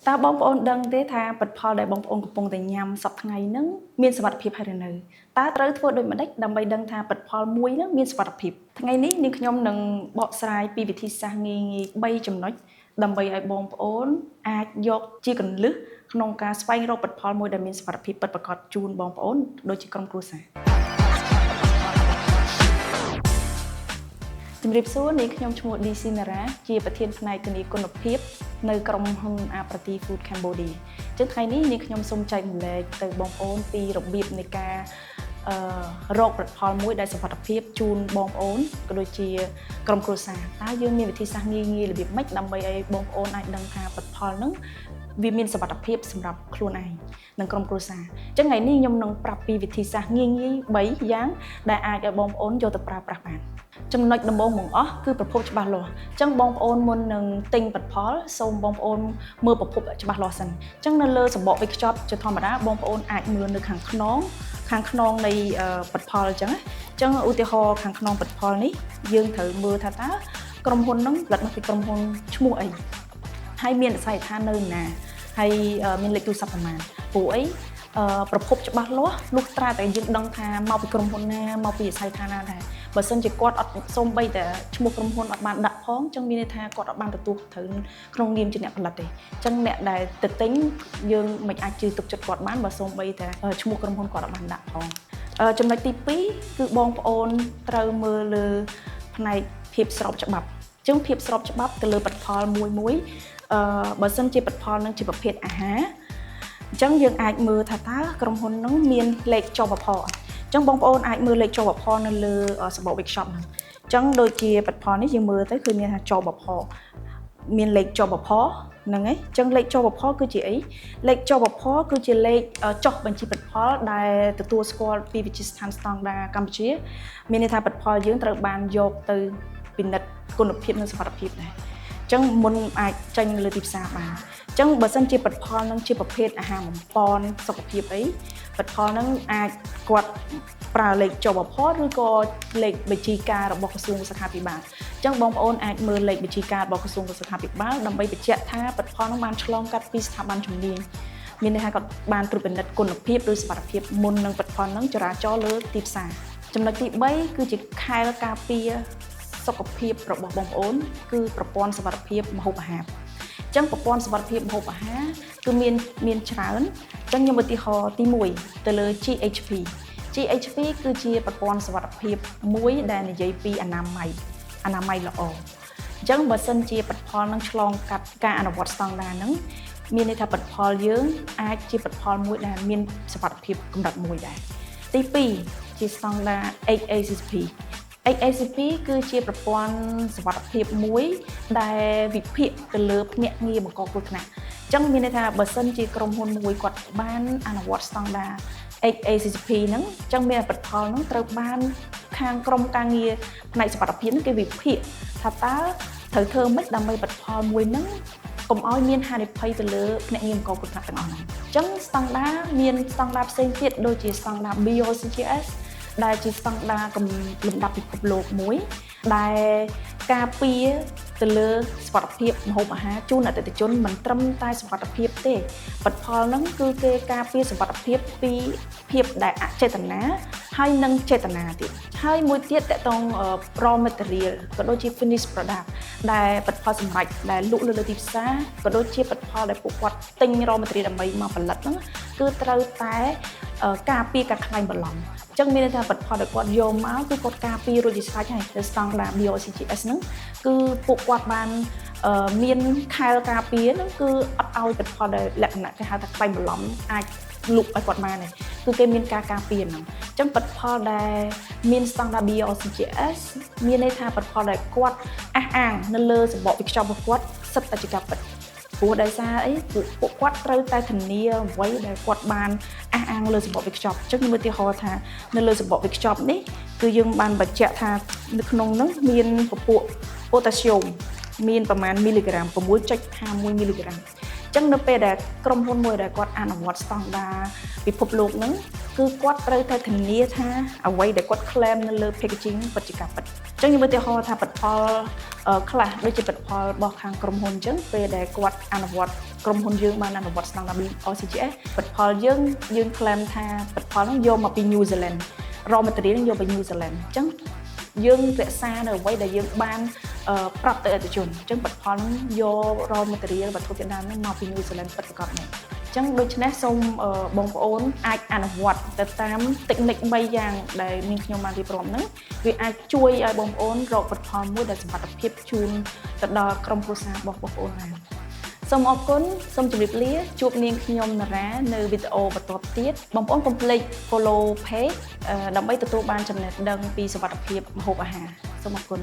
តើបងប្អូនដឹងទេថាផលិតផលដែលបងប្អូនកំពុងតែញ៉ាំសប្តាហ៍ថ្ងៃហ្នឹងមានសុវត្ថិភាពហើយឬនៅតើត្រូវធ្វើដូចម្តេចដើម្បីដឹងថាផលិតផលមួយហ្នឹងមានសុវត្ថិភាពថ្ងៃនេះនាងខ្ញុំនឹងបកស្រាយពីវិធីសាស្ត្រងាយៗ3ចំណុចដើម្បីឲ្យបងប្អូនអាចយកជាគន្លឹះក្នុងការស្វែងរកផលិតផលមួយដែលមានសុវត្ថិភាពពិតប្រាកដជូនបងប្អូនដូចជាក្រុមគ្រួសារជំរាបសួរនាងខ្ញុំឈ្មោះ DC Nara ជាប្រធានផ្នែកធានាគុណភាពនៅក្រុមហ៊ុន Aprati Food Cambodia ចឹងថ្ងៃនេះនាងខ្ញុំសូមចែករំលែកទៅបងប្អូនពីរបៀបនៃការរកផលិតផលមួយដែលសុវត្ថិភាពជូនបងប្អូនក៏ដូចជាក្រុមគ្រួសារតើយើងមានវិធីសាស្ត្រងាយៗរបៀបម៉េចដើម្បីឲ្យបងប្អូនអាចដឹងថាផលិតផលហ្នឹងវាមានសុវត្ថិភាពសម្រាប់ខ្លួនឯងនិងក្រុមគ្រួសារអញ្ចឹងថ្ងៃនេះខ្ញុំនឹងប្រាប់ពីវិធីសាស្ត្រងាយៗ3យ៉ាងដែលអាចឲ្យបងប្អូនយកទៅប្រើប្រាស់បានចំណុចដំបូងបង្អស់គឺប្រភពច្បាស់លាស់អញ្ចឹងបងប្អូនមុននឹងទិញផលិតផលសូមបងប្អូនមើលប្រភពច្បាស់លាស់សិនអញ្ចឹងនៅលើសំបកវេចខ្ចប់ជាធម្មតាបងប្អូនអាចមើលនៅខាងខ្នងនៃផលិតផលអញ្ចឹងឧទាហរណ៍ខាងខ្នងផលិតផលនេះយើងត្រូវមើលថាតើក្រុមហ៊ុនហ្នឹងផលិតមកពីក្រុមហ៊ុនឈ្មោះអីហើយមានវិស័យដ្ឋាននៅណាហើយមានលេខទូរស័ព្ទប្រមាណព្រោះអីប្រភពច្បាស់លាស់លុះត្រាតែយើងដឹងថាមកពីក្រុមហ៊ុនណាមកពីវិស័យដ្ឋានណាដែរបើសិនជាគាត់អត់សូម្បីតែឈ្មោះក្រុមហ៊ុនអត់បានដាក់ផងអញ្ចឹងមានន័យថាគាត់អត់បានទទួលត្រូវក្នុងនាមជាអ្នកផលិតទេអញ្ចឹងអ្នកដែលទៅទិញយើងមិនអាចជឿទុកចិត្តគាត់បានបើសូម្បីតែឈ្មោះក្រុមហ៊ុនគាត់អត់បានដាក់ផងចំណុចទី2គឺបងប្អូនត្រូវមើលលើផ្នែកភាពស្របច្បាប់អញ្ចឹងភាពស្របច្បាប់ទៅលើផលិតផលមួយបើសិនជាផលិតផលនឹងជាប្រភេទអាហារអញ្ចឹងយើងអាចមើលថាតើក្រុមហ៊ុននឹងមានលេខចុះវប្បធម៌អញ្ចឹងបងប្អូនអាចមើលលេខចុះវប្បធម៌នៅលើសំបក workshop ហ្នឹងអញ្ចឹងដូចជាផលិតផលនេះយើងមើលទៅគឺមានថាចុះវប្បធម៌មានលេខចុះវប្បធម៌ហ្នឹងឯងអញ្ចឹងលេខចុះវប្បធម៌គឺជាអីលេខចុះវប្បធម៌គឺជាលេខចុះបញ្ជីផលិតផលដែលទទួលស្គាល់ពីវិទ្យាស្ថានស្តង់ដារកម្ពុជាមានន័យថាផលិតផលយើងត្រូវបានយកទៅពិនិត្យគុណភាពនិងសុវត្ថិភាពដែរអញ្ចឹងមុនអាចចេញលើទីផ្សារបានអញ្ចឹងបើសិនជាផលិតផលនឹងជាប្រភេទអាហារបំពន់សុខភាពអីផលិតផលនឹងអាចគាត់ប្រើលេខចុះវប្បធម៌ឬក៏លេខបញ្ជីការរបស់ក្រសួងសុខាភិបាលអញ្ចឹងបងប្អូនអាចមើលលេខបញ្ជីការរបស់ក្រសួងសុខាភិបាលដើម្បីបញ្ជាក់ថាផលិតផលនឹងបានឆ្លងកាត់ពីស្ថាប័នជំនាញមានន័យថាគាត់បានត្រួតពិនិត្យគុណភាពឬសុវត្ថិភាពមុននឹងផលិតផលនឹងចរាចរលើទីផ្សារចំណុចទី3គឺជាខែលការពារសុខភាពរបស់បងប្អូនគឺប្រព័ន្ធសុវត្ថិភាពម្ហូបអាហារអញ្ចឹងប្រព័ន្ធសុវត្ថិភាពម្ហូបអាហារគឺមានច្រើនអញ្ចឹងខ្ញុំឧទាហរណ៍ទី1ទៅលើ GHP គឺជាប្រព័ន្ធសុវត្ថិភាពមួយដែលនិយាយពីអនាម័យល្អអញ្ចឹងបើសិនជាផលិតផលនឹងឆ្លងកាត់ការអនុវត្តស្តង់ដារហ្នឹងមានន័យថាផលិតផលយើងអាចជាផលិតផលមួយដែលមានសុវត្ថិភាពកម្រិត1ដែរទី2ជាស្តង់ដារ HACCP HACCP គឺជាប្រព័ន្ធសុវត្ថិភាពមួយដែលវិភាគទៅលើភ្នាក់ងារបង្កគ្រោះថ្នាក់អញ្ចឹងមានន័យថាបើសិនជាក្រុមហ៊ុនមួយគាត់បានអនុវត្តស្តង់ដារ HACCP ហ្នឹងអញ្ចឹងមានផលិតផលហ្នឹងត្រូវបានខាងក្រុមការងារផ្នែកសុវត្ថិភាពហ្នឹងគេវិភាគថាតើត្រូវធ្វើម៉េចដើម្បីផលិតផលមួយហ្នឹងកុំឲ្យមានហានិភ័យទៅលើភ្នាក់ងារបង្កគ្រោះថ្នាក់ទាំងអស់ហ្នឹងអញ្ចឹងស្តង់ដារមានស្តង់ដារផ្សេងទៀតដូចជាស្តង់ដារ BOCGS ដែលជាស្តង់ដារលំដាប់ពិភពលោកមួយដែលការពារទៅលើសុវត្ថិភាពម្ហូបអាហារជូនអតិថិជនមិនត្រឹមតែសុវត្ថិភាពទេផលិតផលហ្នឹងគឺគេការពារសុវត្ថិភាពពីភាពដែលអចេតនាហើយនិងចេតនាទៀតហើយមួយទៀតតកតង raw material ក៏ដូចជា finished product ដែលផលិតផលសម្រេចដែលលក់លើទីផ្សារក៏ដូចជាផលិតផលដែលពួកគាត់ទិញ raw material ដើម្បីមកផលិតហ្នឹងគឺត្រូវតែការពារការខ្លាញ់បន្លំអញ្ចឹងមានន័យថាផលិតផលដែលគាត់យកមកគឺគាត់ការពាររួចជាស្រេចហើយទៅស្តង់ដារ BOCGS ហ្នឹងគឺពួកគាត់បានមានខែលការពារហ្នឹងគឺអត់ឲ្យផលិតផលដែលលក្ខណៈគេហៅថាខ្លាញ់បន្លំអាចលុបឲ្យគាត់បានទេគឺគេមានការការពារហ្នឹងអញ្ចឹងផលិតផលដែលមានស្តង់ដារ BOCGS មានន័យថាផលិតផលដែលគាត់អះអាងនៅលើសម្បកវេចខ្ចប់របស់គាត់សិតតែជាការពិតព្រោះដោយសារអីពួកគាត់ត្រូវតែធានាអ្វីដែលគាត់បានអះអាងលើសម្បកវេចខ្ចប់អញ្ចឹងខ្ញុំឧទាហរណ៍ថានៅលើសម្បកវេចខ្ចប់នេះគឺយើងបានបញ្ជាក់ថានៅក្នុងនោះមានពពួកប៉ូតាស្យូមមានប្រមាណមីលីក្រាម 6.51 មីលីក្រាមអញ្ចឹងនៅពេលដែលក្រុមហ៊ុនមួយដែលគាត់អនុវត្តស្តង់ដារពិភពលោកហ្នឹងគឺគាត់ត្រូវតែធានាថាអ្វីដែលគាត់ claim នៅលើ packaging ពិតជាការពិត ចឹងខ្ញុំមើលទៅថាផលិតផលខ្លះដូចជាផលិតផលរបស់ខាងក្រុមហ៊ុនអញ្ចឹងពេលដែលគាត់អនុវត្តក្រុមហ៊ុនយើងបានអនុវត្តស្តង់ដារ OCGS ផលិតផលយើង claim ថាផលិតផលនោះយកមកពី New Zealand raw material នឹងយកពី New Zealand អញ្ចឹងយើងរក្សានៅអ្វីដែលយើងបានប្រាប់ទៅអតិថិជនអញ្ចឹងផលិតផលនោះយក raw material វត្ថុធាតុដើមនេះមកពី New Zealand ពិតប្រាកដមែនអញ្ចឹងដូច្នេះសូមបងប្អូនអាចអនុវត្តទៅតាមតិចនិច3យ៉ាងដែលនាងខ្ញុំបានរៀបរាប់ហ្នឹងវាអាចជួយឲ្យបងប្អូនរកផលិតផលមួយដែលសមត្ថភាពជូនទៅដល់ក្រុមគ្រួសាររបស់បងប្អូនបានសូមអរគុណសូមជម្រាបលាជួបនាងខ្ញុំណារ៉ានៅវីដេអូបន្តទៀតបងប្អូនកុំភ្លេច follow page ដើម្បីទទួលបានចំណេះដឹងពីសុវត្ថិភាពម្ហូបអាហារសូមអរគុណ